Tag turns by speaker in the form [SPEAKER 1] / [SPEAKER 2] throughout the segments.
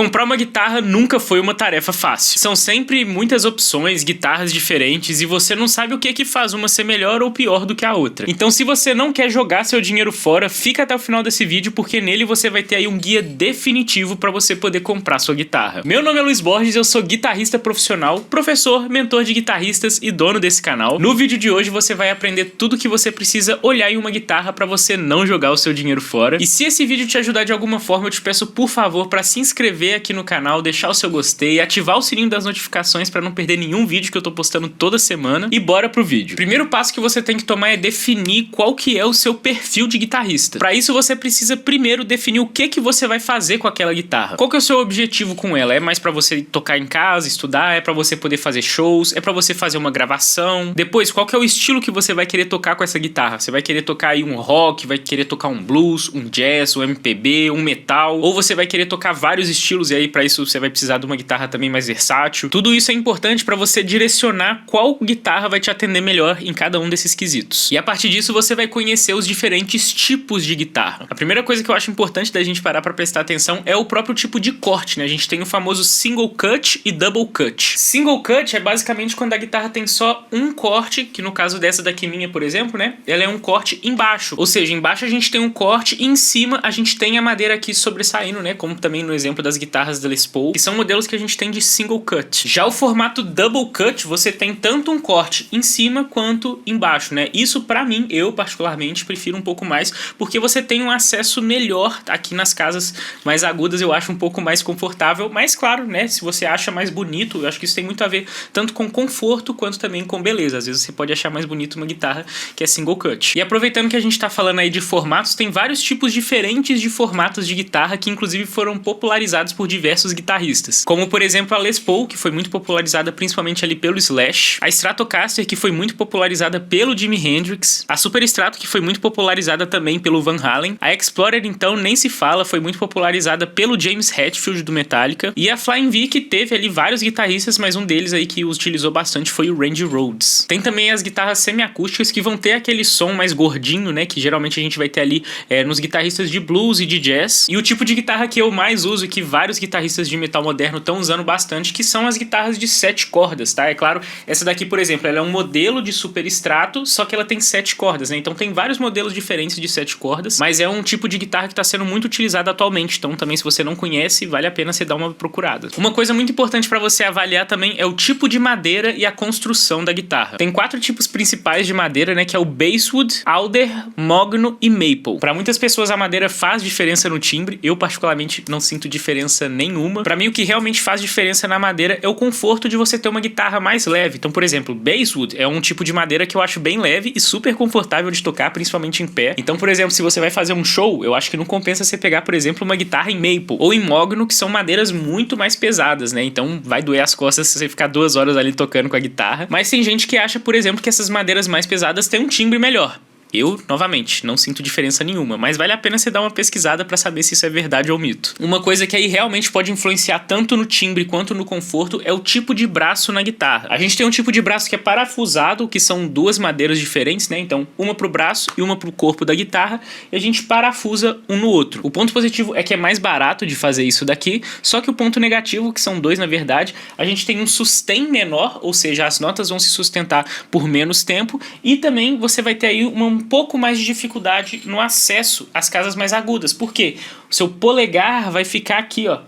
[SPEAKER 1] Comprar uma guitarra nunca foi uma tarefa fácil. São sempre muitas opções, guitarras diferentes, e você não sabe o que faz uma ser melhor ou pior do que a outra. Então, se você não quer jogar seu dinheiro fora, fica até o final desse vídeo, porque nele você vai ter aí um guia definitivo para você poder comprar sua guitarra. Meu nome é Luiz Borges, eu sou guitarrista profissional, professor, mentor de guitarristas e dono desse canal. No vídeo de hoje você vai aprender tudo que você precisa olhar em uma guitarra para você não jogar o seu dinheiro fora. E se esse vídeo te ajudar de alguma forma, eu te peço por favor para se inscrever aqui no canal, deixar o seu gostei, ativar o sininho das notificações para não perder nenhum vídeo que eu tô postando toda semana. E bora pro vídeo. Primeiro passo que você tem que tomar é definir qual que é o seu perfil de guitarrista. Para isso você precisa primeiro definir o que você vai fazer com aquela guitarra. Qual que é o seu objetivo com ela? É mais para você tocar em casa, estudar? É para você poder fazer shows? É para você fazer uma gravação? Depois, qual que é o estilo que você vai querer tocar com essa guitarra? Você vai querer tocar aí um rock, vai querer tocar um blues, um jazz, um MPB, um metal, ou você vai querer tocar vários estilos e aí para isso você vai precisar de uma guitarra também mais versátil. Tudo isso é importante para você direcionar qual guitarra vai te atender melhor em cada um desses quesitos. E a partir disso você vai conhecer os diferentes tipos de guitarra. A primeira coisa que eu acho importante da gente parar para prestar atenção é o próprio tipo de corte, né? A gente tem o famoso single cut e double cut. Single cut é basicamente quando a guitarra tem só um corte, que no caso dessa daqui minha, por exemplo, né? Ela é um corte embaixo. Ou seja, embaixo a gente tem um corte e em cima a gente tem a madeira aqui sobressaindo, né? Como também no exemplo das guitarras da Les Paul, que são modelos que a gente tem de single cut. Já o formato double cut, você tem tanto um corte em cima quanto embaixo, né? Isso pra mim, eu particularmente prefiro um pouco mais, porque você tem um acesso melhor aqui nas casas mais agudas, eu acho um pouco mais confortável, mas claro, né? Se você acha mais bonito, eu acho que isso tem muito a ver tanto com conforto quanto também com beleza. Às vezes você pode achar mais bonito uma guitarra que é single cut. E aproveitando que a gente tá falando aí de formatos, tem vários tipos diferentes de formatos de guitarra que inclusive foram popularizados por diversos guitarristas. Como por exemplo a Les Paul, que foi muito popularizada principalmente ali pelo Slash, a Stratocaster, que foi muito popularizada pelo Jimi Hendrix, a Super Strato, que foi muito popularizada também pelo Van Halen, a Explorer então nem se fala, foi muito popularizada pelo James Hetfield do Metallica, e a Flying V, que teve ali vários guitarristas, mas um deles aí que utilizou bastante foi o Randy Rhoads. Tem também as guitarras semiacústicas que vão ter aquele som mais gordinho, né, que geralmente a gente vai ter ali nos guitarristas de blues e de jazz, e o tipo de guitarra que eu mais uso e que vários guitarristas de metal moderno estão usando bastante, que são as guitarras de 7 cordas, tá? É claro, essa daqui, por exemplo, ela é um modelo de Super Strato, só que ela tem 7 cordas, né? Então tem vários modelos diferentes de 7 cordas, mas é um tipo de guitarra que está sendo muito utilizado atualmente, então também se você não conhece, vale a pena você dar uma procurada. Uma coisa muito importante para você avaliar também é o tipo de madeira e a construção da guitarra. Tem 4 tipos principais de madeira, né? Que é o Basswood, Alder, Mogno e Maple. Para muitas pessoas a madeira faz diferença no timbre, eu particularmente não sinto diferença nenhuma. Para mim o que realmente faz diferença na madeira é o conforto de você ter uma guitarra mais leve. Então, por exemplo, Basswood é um tipo de madeira que eu acho bem leve e super confortável de tocar, principalmente em pé. Então, por exemplo, se você vai fazer um show, eu acho que não compensa você pegar, por exemplo, uma guitarra em Maple ou em Mogno, que são madeiras muito mais pesadas, né? Então vai doer as costas se você ficar 2 horas ali tocando com a guitarra. Mas tem gente que acha, por exemplo, que essas madeiras mais pesadas têm um timbre melhor. Eu, novamente, não sinto diferença nenhuma, mas vale a pena você dar uma pesquisada pra saber se isso é verdade ou mito. Uma coisa que aí realmente pode influenciar tanto no timbre quanto no conforto é o tipo de braço na guitarra. A gente tem um tipo de braço que é parafusado, que são 2 madeiras diferentes, né? Então, uma pro braço e uma pro corpo da guitarra, e a gente parafusa um no outro. O ponto positivo é que é mais barato de fazer isso daqui, só que o ponto negativo, que são 2 na verdade, a gente tem um sustain menor, ou seja, as notas vão se sustentar por menos tempo, e também você vai ter aí um pouco mais de dificuldade no acesso às casas mais agudas. Por quê? O seu polegar vai ficar aqui, ó,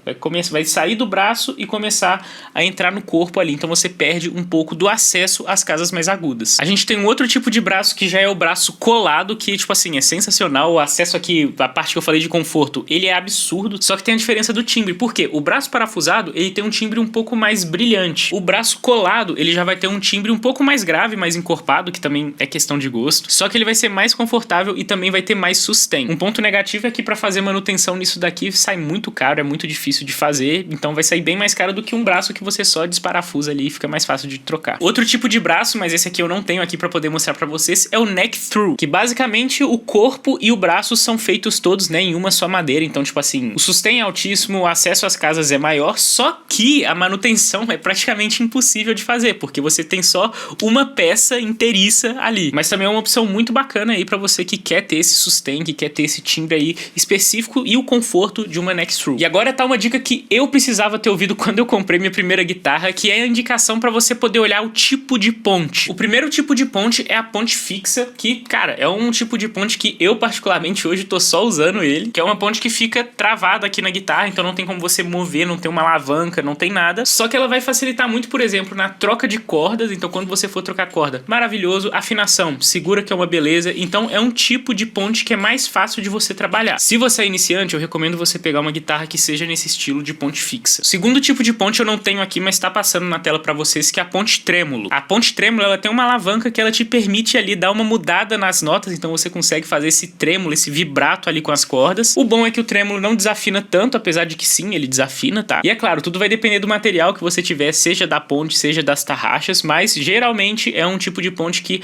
[SPEAKER 1] vai sair do braço e começar a entrar no corpo ali. Então você perde um pouco do acesso às casas mais agudas. A gente tem um outro tipo de braço que já é o braço colado, que tipo assim, é sensacional. O acesso aqui, a parte que eu falei de conforto, ele é absurdo, só que tem a diferença do timbre. Por quê? O braço parafusado, ele tem um timbre um pouco mais brilhante. O braço colado, ele já vai ter um timbre um pouco mais grave, mais encorpado, que também é questão de gosto. Só que ele vai ser mais confortável e também vai ter mais sustain. Um ponto negativo é que para fazer manutenção nisso daqui sai muito caro, é muito difícil de fazer, então vai sair bem mais caro do que um braço que você só desparafusa ali e fica mais fácil de trocar. Outro tipo de braço, mas esse aqui eu não tenho aqui para poder mostrar para vocês, é o neck through, que basicamente o corpo e o braço são feitos todos, né, em uma só madeira, então tipo assim, o sustain é altíssimo, o acesso às casas é maior, só que a manutenção é praticamente impossível de fazer, porque você tem só uma peça inteiriça ali, mas também é uma opção muito bacana bacana aí pra você que quer ter esse sustain, que quer ter esse timbre aí específico e o conforto de uma neck true. E agora tá uma dica que eu precisava ter ouvido quando eu comprei minha primeira guitarra, que é a indicação pra você poder olhar o tipo de ponte. O primeiro tipo de ponte é a ponte fixa, que, cara, é um tipo de ponte que eu particularmente hoje tô só usando ele, que é uma ponte que fica travada aqui na guitarra, então não tem como você mover, não tem uma alavanca, não tem nada, só que ela vai facilitar muito, por exemplo, na troca de cordas. Então quando você for trocar corda, maravilhoso. Afinação, segura que é uma beleza. Então é um tipo de ponte que é mais fácil de você trabalhar. Se você é iniciante, eu recomendo você pegar uma guitarra que seja nesse estilo de ponte fixa. O segundo tipo de ponte eu não tenho aqui, mas tá passando na tela pra vocês, que é a ponte trêmulo. A ponte trêmulo, ela tem uma alavanca que ela te permite ali dar uma mudada nas notas, então você consegue fazer esse trêmulo, esse vibrato ali com as cordas. O bom é que o trêmulo não desafina tanto, apesar de que sim, ele desafina, tá? E é claro, tudo vai depender do material que você tiver, seja da ponte, seja das tarraxas, mas geralmente é um tipo de ponte que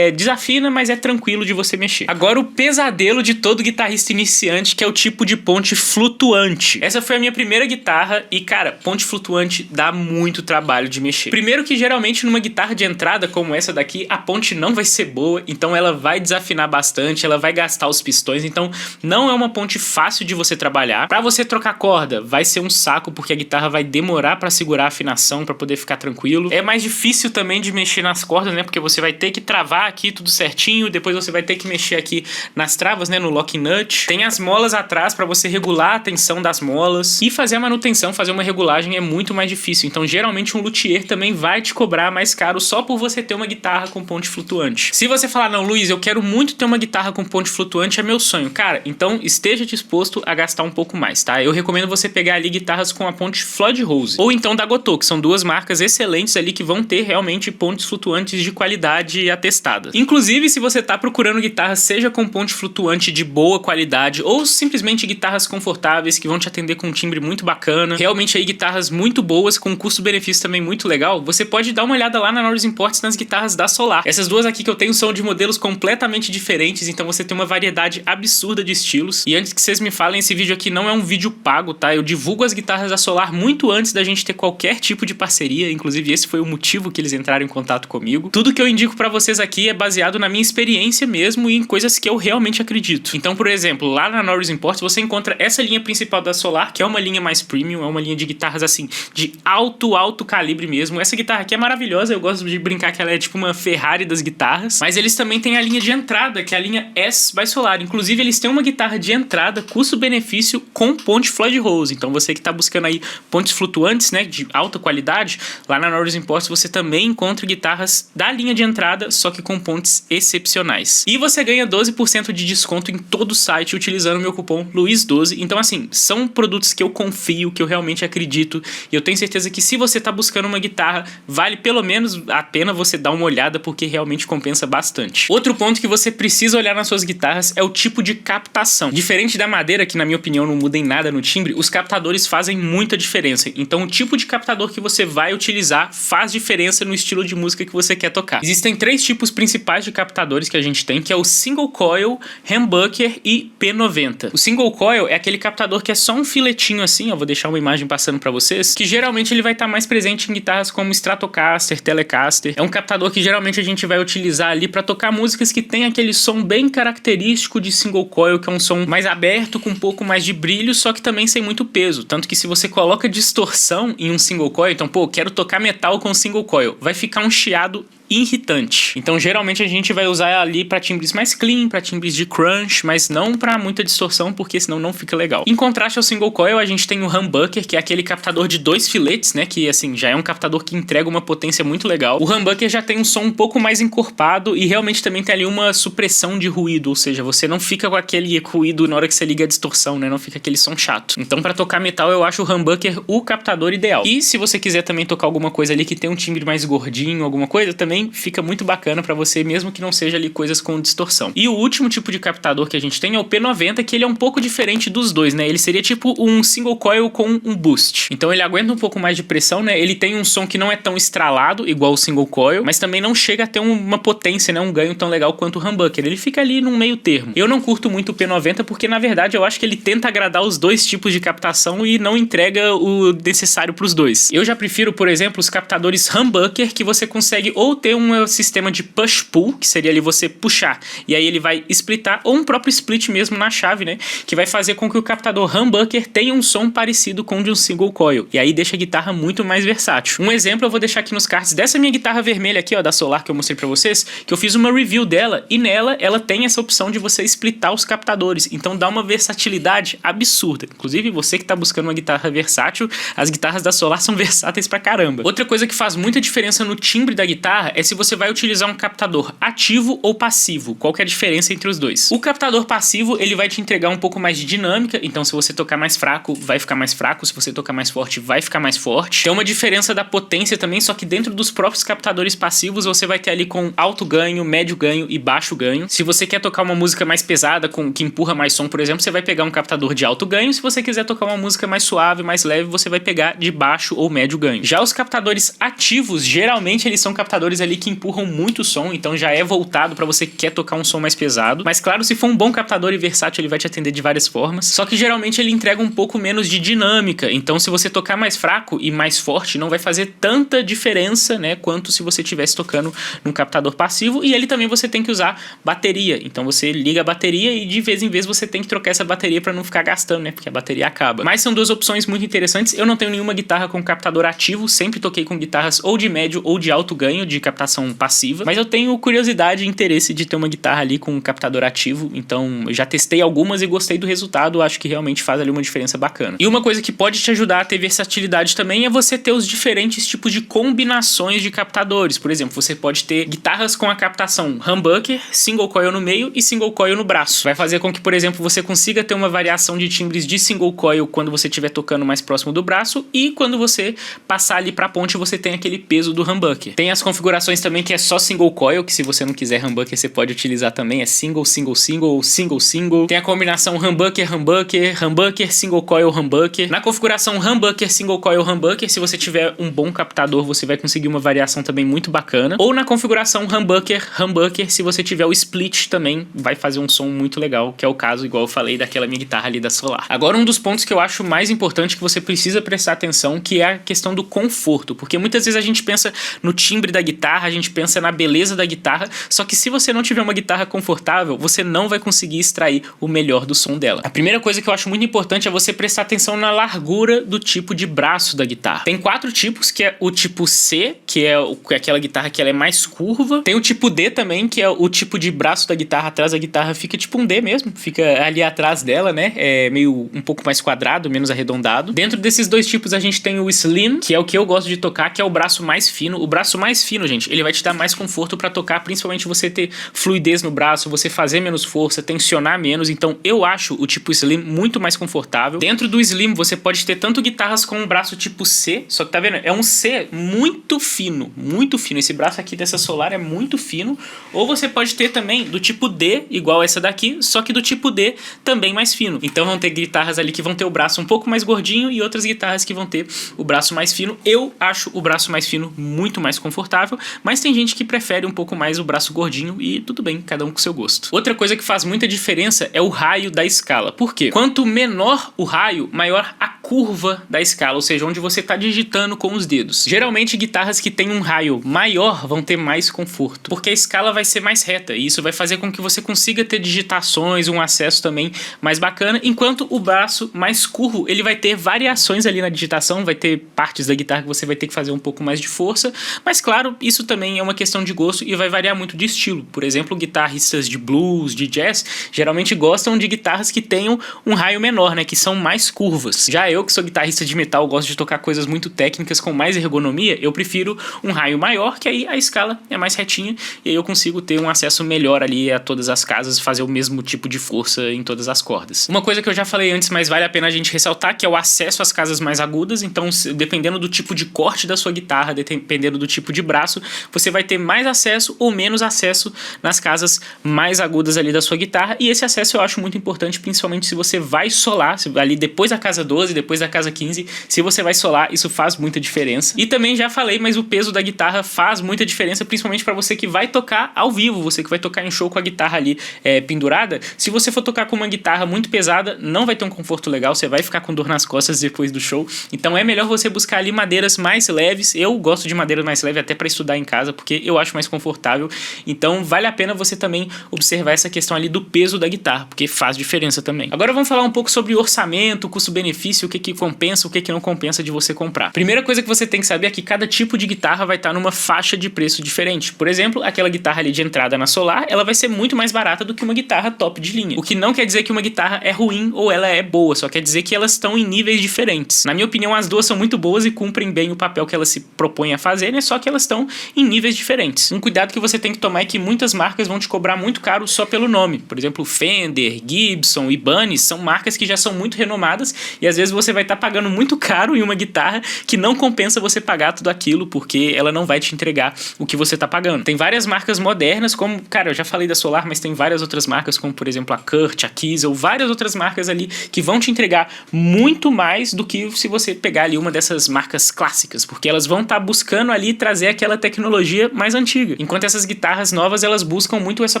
[SPEAKER 1] desafina, mas é tranquilo de você mexer. Agora o pesadelo de todo guitarrista iniciante, que é o tipo de ponte flutuante. Essa foi a minha primeira guitarra e, cara, ponte flutuante dá muito trabalho de mexer. Primeiro que geralmente numa guitarra de entrada como essa daqui, a ponte não vai ser boa, então ela vai desafinar bastante, ela vai gastar os pistões, então não é uma ponte fácil de você trabalhar. Pra você trocar corda, vai ser um saco, porque a guitarra vai demorar pra segurar a afinação, pra poder ficar tranquilo. É mais difícil também de mexer nas cordas, né, porque você vai ter que travar aqui tudo certinho, depois você vai ter que mexer aqui nas travas, né, no lock nut. Tem as molas atrás pra você regular a tensão das molas, e fazer a manutenção, fazer uma regulagem é muito mais difícil. Então geralmente um luthier também vai te cobrar mais caro só por você ter uma guitarra com ponte flutuante. Se você falar, não, Luiz, eu quero muito ter uma guitarra com ponte flutuante, é meu sonho, cara, então esteja disposto a gastar um pouco mais, tá? Eu recomendo você pegar ali guitarras com a ponte Floyd Rose, ou então da Gotô, que são duas marcas excelentes ali que vão ter realmente pontes flutuantes de qualidade atestada. Inclusive, se você tá procurando guitarras, seja com ponte flutuante de boa qualidade, ou simplesmente guitarras confortáveis que vão te atender com um timbre muito bacana, realmente aí guitarras muito boas, com um custo-benefício também muito legal, você pode dar uma olhada lá na Norris Imports nas guitarras da Solar. Essas duas aqui que eu tenho são de modelos completamente diferentes, então você tem uma variedade absurda de estilos. E antes que vocês me falem, esse vídeo aqui não é um vídeo pago, tá? Eu divulgo as guitarras da Solar muito antes da gente ter qualquer tipo de parceria, inclusive esse foi o motivo que eles entraram em contato comigo. Tudo que eu indico pra vocês aqui é baseado na minha experiência mesmo e em coisas que eu realmente acredito. Então, por exemplo, lá na Norris Imports você encontra essa linha principal da Solar, que é uma linha mais premium, é uma linha de guitarras assim, de alto calibre mesmo. Essa guitarra aqui é maravilhosa, eu gosto de brincar que ela é tipo uma Ferrari das guitarras, mas eles também têm a linha de entrada, que é a linha S by Solar. Inclusive, eles têm uma guitarra de entrada, custo-benefício, com ponte Floyd Rose. Então, você que tá buscando aí pontes flutuantes, né, de alta qualidade, lá na Norris Imports você também encontra guitarras da linha de entrada, só que com pontes excepcionais. E você ganha 12% de desconto em todo o site utilizando o meu cupom LUIZ12. Então, assim, são produtos que eu confio, que eu realmente acredito, e eu tenho certeza que se você tá buscando uma guitarra, vale pelo menos a pena você dar uma olhada, porque realmente compensa bastante. Outro ponto que você precisa olhar nas suas guitarras é o tipo de captação. Diferente da madeira, que na minha opinião não muda em nada no timbre, os captadores fazem muita diferença. Então o tipo de captador que você vai utilizar faz diferença no estilo de música que você quer tocar. Existem três tipos principais de captadores que a gente tem, que é o single coil, humbucker e P90. O single coil é aquele captador que é só um filetinho assim, eu vou deixar uma imagem passando pra vocês, que geralmente ele vai estar mais presente em guitarras como Stratocaster, Telecaster. É um captador que geralmente a gente vai utilizar ali pra tocar músicas que tem aquele som bem característico de single coil, que é um som mais aberto, com um pouco mais de brilho, só que também sem muito peso. Tanto que se você coloca distorção em um single coil, então, pô, quero tocar metal com single coil, vai ficar um chiado irritante. Então geralmente a gente vai usar ali para timbres mais clean, para timbres de crunch, mas não para muita distorção, porque senão não fica legal. Em contraste ao single coil, a gente tem o humbucker, que é aquele captador de 2 filetes, né, que assim já é um captador que entrega uma potência muito legal. O humbucker já tem um som um pouco mais encorpado e realmente também tem ali uma supressão de ruído, ou seja, você não fica com aquele ruído na hora que você liga a distorção, né, não fica aquele som chato. Então para tocar metal eu acho o humbucker o captador ideal. E se você quiser também tocar alguma coisa ali que tem um timbre mais gordinho, alguma coisa, também fica muito bacana pra você, mesmo que não seja ali coisas com distorção. E o último tipo de captador que a gente tem é o P90, que ele é um pouco diferente dos dois, né? Ele seria tipo um single coil com um boost. Então ele aguenta um pouco mais de pressão, né? Ele tem um som que não é tão estralado, igual o single coil, mas também não chega a ter uma potência, né? Um ganho tão legal quanto o humbucker. Ele fica ali num meio termo. Eu não curto muito o P90 porque, na verdade, eu acho que ele tenta agradar os dois tipos de captação e não entrega o necessário pros dois. Eu já prefiro, por exemplo, os captadores humbucker, que você consegue ou ter ter um sistema de push-pull, que seria ali você puxar, e aí ele vai splitar, ou um próprio split mesmo na chave, né, que vai fazer com que o captador humbucker tenha um som parecido com o de um single coil, e aí deixa a guitarra muito mais versátil. Um exemplo eu vou deixar aqui nos cards dessa minha guitarra vermelha aqui, ó, da Solar, que eu mostrei pra vocês, que eu fiz uma review dela, e nela ela tem essa opção de você splitar os captadores, então dá uma versatilidade absurda. Inclusive, você que tá buscando uma guitarra versátil, as guitarras da Solar são versáteis pra caramba. Outra coisa que faz muita diferença no timbre da guitarra é se você vai utilizar um captador ativo ou passivo. Qual que é a diferença entre os dois? O captador passivo, ele vai te entregar um pouco mais de dinâmica, então se você tocar mais fraco, vai ficar mais fraco, se você tocar mais forte, vai ficar mais forte. Tem uma diferença da potência também, só que dentro dos próprios captadores passivos, você vai ter ali com alto ganho, médio ganho e baixo ganho. Se você quer tocar uma música mais pesada, que empurra mais som, por exemplo, você vai pegar um captador de alto ganho. Se você quiser tocar uma música mais suave, mais leve, você vai pegar de baixo ou médio ganho. Já os captadores ativos, geralmente eles são captadores ali que empurram muito som, então já é voltado para você que quer tocar um som mais pesado. Mas claro, se for um bom captador e versátil, ele vai te atender de várias formas. Só que geralmente ele entrega um pouco menos de dinâmica, então se você tocar mais fraco e mais forte, não vai fazer tanta diferença, né, quanto se você estivesse tocando num captador passivo. E ele também você tem que usar bateria, então você liga a bateria e de vez em vez você tem que trocar essa bateria para não ficar gastando, né, porque a bateria acaba. Mas são duas opções muito interessantes. Eu não tenho nenhuma guitarra com captador ativo, sempre toquei com guitarras ou de médio ou de alto ganho, de captação passiva, mas eu tenho curiosidade e interesse de ter uma guitarra ali com captador ativo, então eu já testei algumas e gostei do resultado, acho que realmente faz ali uma diferença bacana. E uma coisa que pode te ajudar a ter versatilidade também é você ter os diferentes tipos de combinações de captadores. Por exemplo, você pode ter guitarras com a captação humbucker, single coil no meio e single coil no braço. Vai fazer com que, por exemplo, você consiga ter uma variação de timbres de single coil quando você estiver tocando mais próximo do braço, e quando você passar ali pra ponte você tem aquele peso do humbucker. Tem as configurações também que é só single coil, que se você não quiser humbucker você pode utilizar também, é single, single, single, single, single. Tem a combinação humbucker, humbucker, humbucker, single coil, humbucker. Na configuração humbucker, single coil, humbucker, se você tiver um bom captador, você vai conseguir uma variação também muito bacana. Ou na configuração humbucker, humbucker, se você tiver o split também, vai fazer um som muito legal, que é o caso, igual eu falei, daquela minha guitarra ali da Solar. Agora, um dos pontos que eu acho mais importante que você precisa prestar atenção, que é a questão do conforto, porque muitas vezes a gente pensa no timbre da guitarra, a gente pensa na beleza da guitarra, só que se você não tiver uma guitarra confortável, você não vai conseguir extrair o melhor do som dela. A primeira coisa que eu acho muito importante é você prestar atenção na largura do tipo de braço da guitarra. Tem 4 tipos, que é o tipo C, que é aquela guitarra que ela é mais curva. Tem o tipo D também, que é o tipo de braço da guitarra, atrás da guitarra fica tipo um D mesmo, fica ali atrás dela, né? É meio um pouco mais quadrado, menos arredondado. Dentro desses dois tipos a gente tem o Slim, que é o que eu gosto de tocar, que é o braço mais fino. O braço mais fino, gente, ele vai te dar mais conforto pra tocar, principalmente você ter fluidez no braço, você fazer menos força, tensionar menos. Então eu acho o tipo Slim muito mais confortável. Dentro do Slim você pode ter tanto guitarras com um braço tipo C, só que tá vendo? É um C muito fino, muito fino. Esse braço aqui dessa Solar é muito fino. Ou você pode ter também do tipo D, igual essa daqui, só que do tipo D também mais fino. Então vão ter guitarras ali que vão ter o braço um pouco mais gordinho e outras guitarras que vão ter o braço mais fino. Eu acho o braço mais fino muito mais confortável, mas tem gente que prefere um pouco mais o braço gordinho e tudo bem, cada um com seu gosto. Outra coisa que faz muita diferença é o raio da escala. Por quê? Quanto menor o raio, maior a curva da escala, ou seja, onde você está digitando com os dedos. Geralmente guitarras que têm um raio maior vão ter mais conforto, porque a escala vai ser mais reta e isso vai fazer com que você consiga ter digitações, um acesso também mais bacana, enquanto o braço mais curvo, ele vai ter variações ali na digitação, vai ter partes da guitarra que você vai ter que fazer um pouco mais de força, mas claro, isso também é uma questão de gosto e vai variar muito de estilo. Por exemplo, guitarristas de blues, de jazz, geralmente gostam de guitarras que tenham um raio menor, né, que são mais curvas. Já eu, que sou guitarrista de metal, gosto de tocar coisas muito técnicas com mais ergonomia, eu prefiro um raio maior, que aí a escala é mais retinha e aí eu consigo ter um acesso melhor ali a todas as casas, fazer o mesmo tipo de força em todas as cordas. Uma coisa que eu já falei antes, mas vale a pena a gente ressaltar, que é o acesso às casas mais agudas. Então, dependendo do tipo de corte da sua guitarra, dependendo do tipo de braço, você vai ter mais acesso ou menos acesso nas casas mais agudas ali da sua guitarra, e esse acesso eu acho muito importante, principalmente se você vai solar, ali depois da casa 12, depois da casa 15, se você vai solar, isso faz muita diferença. E também já falei, mas o peso da guitarra faz muita diferença, principalmente para você que vai tocar ao vivo, você que vai tocar em show com a guitarra ali pendurada. Se você for tocar com uma guitarra muito pesada, não vai ter um conforto legal, você vai ficar com dor nas costas depois do show. Então é melhor você buscar ali madeiras mais leves. Eu gosto de madeira mais leve até para estudar em casa, porque eu acho mais confortável. Então vale a pena você também observar essa questão ali do peso da guitarra, porque faz diferença também. Agora vamos falar um pouco sobre orçamento, custo-benefício, o que compensa, o que não compensa de você comprar. Primeira coisa que você tem que saber é que cada tipo de guitarra vai estar numa faixa de preço diferente. Por exemplo, aquela guitarra ali de entrada na Solar, ela vai ser muito mais barata do que uma guitarra top de linha. O que não quer dizer que uma guitarra é ruim ou ela é boa, só quer dizer que elas estão em níveis diferentes. Na minha opinião, as duas são muito boas e cumprem bem o papel que elas se propõem a fazer, né? Só que elas estão em níveis diferentes. Um cuidado que você tem que tomar é que muitas marcas vão te cobrar muito caro só pelo nome. Por exemplo, Fender, Gibson, Ibanez são marcas que já são muito renomadas e às vezes você vai estar pagando muito caro em uma guitarra que não compensa você pagar tudo aquilo, porque ela não vai te entregar o que você está pagando. Tem várias marcas modernas, como, cara, eu já falei da Solar, mas tem várias outras marcas, como por exemplo a Kurt, a Kiesel, várias outras marcas ali que vão te entregar muito mais do que se você pegar ali uma dessas marcas clássicas, porque elas vão estar buscando ali trazer aquela tecnologia mais antiga. Enquanto essas guitarras novas, elas buscam muito essa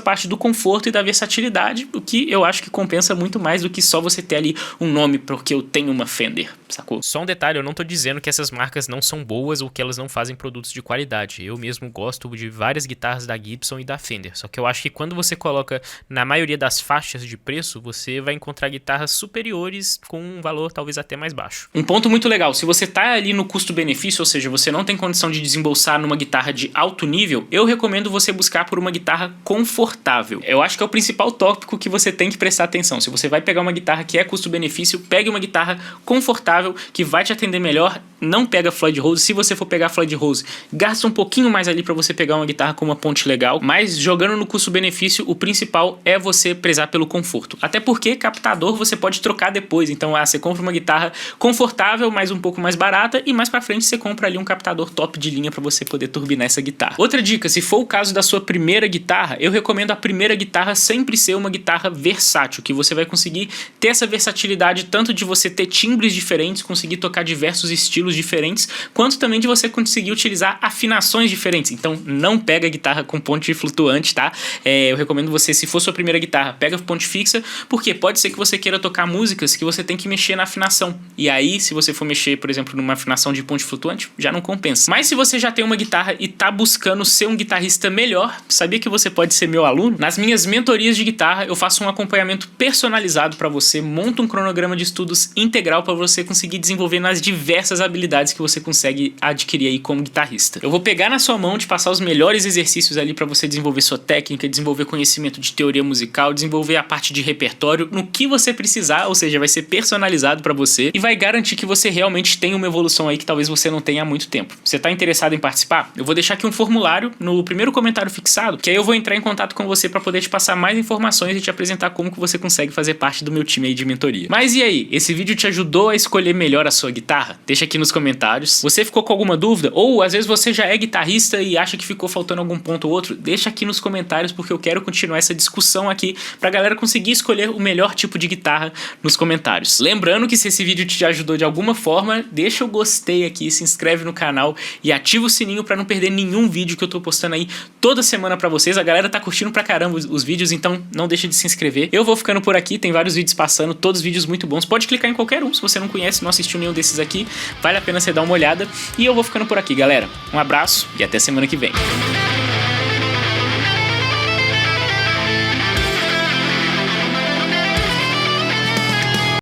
[SPEAKER 1] parte do conforto e da versatilidade, o que eu acho que compensa muito mais do que só você ter ali um nome porque eu tenho uma Fender, sacou? Só um detalhe, eu não tô dizendo que essas marcas não são boas ou que elas não fazem produtos de qualidade. Eu mesmo gosto de várias guitarras da Gibson e da Fender, só que eu acho que quando você coloca na maioria das faixas de preço, você vai encontrar guitarras superiores com um valor talvez até mais baixo. Um ponto muito legal, se você tá ali no custo-benefício, ou seja, você não tem condição de desembolsar numa guitarra de alto nível, eu recomendo você buscar por uma guitarra confortável. Eu acho que é o principal tópico que você tem que prestar atenção. Se você vai pegar uma guitarra que é custo-benefício, pegue uma guitarra confortável, que vai te atender melhor. Não pega Floyd Rose. Se você for pegar Floyd Rose, gasta um pouquinho mais ali para você pegar uma guitarra com uma ponte legal, mas jogando no custo-benefício, o principal é você prezar pelo conforto. Até porque captador você pode trocar depois. Então, você compra uma guitarra confortável, mas um pouco mais barata, e mais pra frente você compra ali um captador top de linha para você poder turbinar essa guitarra. Outra dica, se for o caso da sua primeira guitarra, eu recomendo a primeira guitarra sempre ser uma guitarra versátil, que você vai conseguir ter essa versatilidade tanto de você ter timbres diferentes, conseguir tocar diversos estilos diferentes, quanto também de você conseguir utilizar afinações diferentes. Então não pega guitarra com ponte flutuante, tá? Eu recomendo você, se for sua primeira guitarra, pega ponte fixa, porque pode ser que você queira tocar músicas que você tem que mexer na afinação, e aí se você for mexer, por exemplo, numa afinação de ponte flutuante, já não compensa. Mas se você já tem uma guitarra e tá buscando ser um guitarrista melhor, sabia que você pode ser meu aluno? Nas minhas mentorias de guitarra, eu faço um acompanhamento personalizado para você, monto um cronograma de estudos integral para você conseguir desenvolver nas diversas habilidades que você consegue adquirir aí como guitarrista. Eu vou pegar na sua mão, te passar os melhores exercícios ali para você desenvolver sua técnica, desenvolver conhecimento de teoria musical, desenvolver a parte de repertório, no que você precisar, ou seja, vai ser personalizado para você e vai garantir que você realmente tenha uma evolução aí que talvez você não tenha há muito tempo. Você tá interessado em participar? Eu vou deixar aqui um formulário no primeiro comentário fixado, que aí eu vou entrar em contato com você para poder te passar mais informações e te apresentar como que você consegue fazer parte do meu time aí de mentoria. Mas e aí? Esse vídeo te ajudou a escolher melhor a sua guitarra? Deixa aqui nos comentários. Você ficou com alguma dúvida? Ou às vezes você já é guitarrista e acha que ficou faltando algum ponto ou outro? Deixa aqui nos comentários, porque eu quero continuar essa discussão aqui pra galera conseguir escolher o melhor tipo de guitarra nos comentários. Lembrando que se esse vídeo te ajudou de alguma forma, deixa o gostei aqui, se inscreve no canal e ativa o sininho pra não perder nenhum vídeo que eu tô postando aí toda semana pra vocês. A galera tá curtindo pra caramba os vídeos, então não deixa de se inscrever. Eu vou ficando por aqui, tem vários vídeos passando, todos vídeos muito bons. Pode clicar em qualquer um, se você não conhece, não assistiu nenhum desses aqui, vale a pena você dar uma olhada. E eu vou ficando por aqui, galera. Um abraço e até semana que vem.